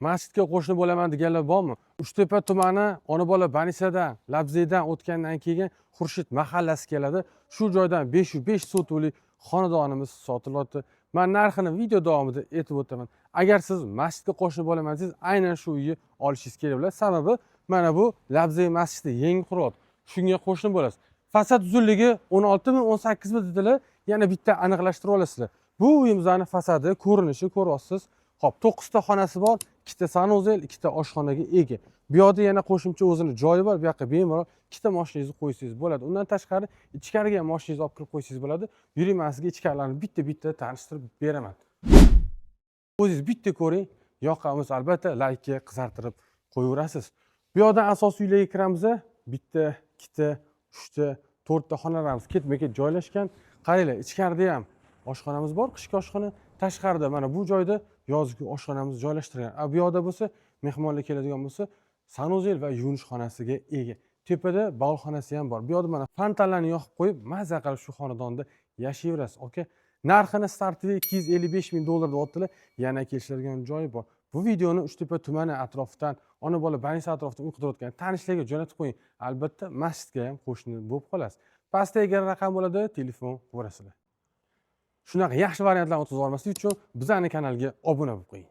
masjidga qo'shni bo'laman deganlar bormi? Uchtepa tumani ona bola Banisadan, Labzeydan o'tgandan keyin Xurshid mahallasi keladi. Shu joydan 505 sotuvlik xonadonimiz sotilyapti. Men narxini video davomida aytib o'taman. Agar siz masjidga qo'shni bo'laman desangiz, aynan shu uyni olishingiz kerak bo'ladi. Sababi mana bu Labzey masjidi yangi quryapti. Shunga qo'shni bo'lasiz. Fasad uzunligi 16 mi 18 mi dedilar. Yana bitta aniqlashtirib olasizlar. Bu uyimizning fasadi, ko'rinishi ko'ryapsiz. Xo'p, 9 ta xonasi bor, 2 ta sanuzel, 2 ta oshxonaga ega. Bu yerda yana qo'shimcha o'zini joyi bor. Bu yoqqa bemalol 2 ta mashinangizni qo'ysangiz bo'ladi. Undan tashqari ichkariga ham mashinangizni olib kirib qo'ysangiz bo'ladi. Yuring, men sizga ichkarilarni bitta-bitta tanishtirib beraman. O'zingiz bitta ko'ring, yoqqanmiz albatta laykka qizartirib qo'yaverasiz. Bu yerdan asosiy uylarga kiramiz. Bitta, 2 ta, 3 ta, 4 ta xonalarimiz ketma-ket joylashgan. Qaranglar, ichkarida ham oshxonamiz bor, qishki oshxona. Tashqarida mana bu joyda yozgi oshxonamizni joylashtirgan. Bu yoqda bo'lsa, mehmonlar keladigan bo'lsa, sanuzel va yuvinish xonasiga ega. Tepada balxonasi ham bor. Bu yoqda mana fontanlarni yoqib qo'yib, maza qilib shu xonadonda yashayverasiz. Okay? Narxini startiga $255 ming deyaptilar. Yana kelishadigan joyi bor. Bu videoni Uchtepa tumani atrofidan, ona bola Banisa atrofidan uy qidirayotgan tanishlarga jo'natib qo'ying. Albatta, masjidga ham qo'shni bo'lib qolasiz. Pastdagi raqam bo'ladi, telefon qilaverasizlar. Shunaqa yaxshi variantlarni o'tkazib olmaslik uchun bizning kanalga obuna bo'lib qo'ying.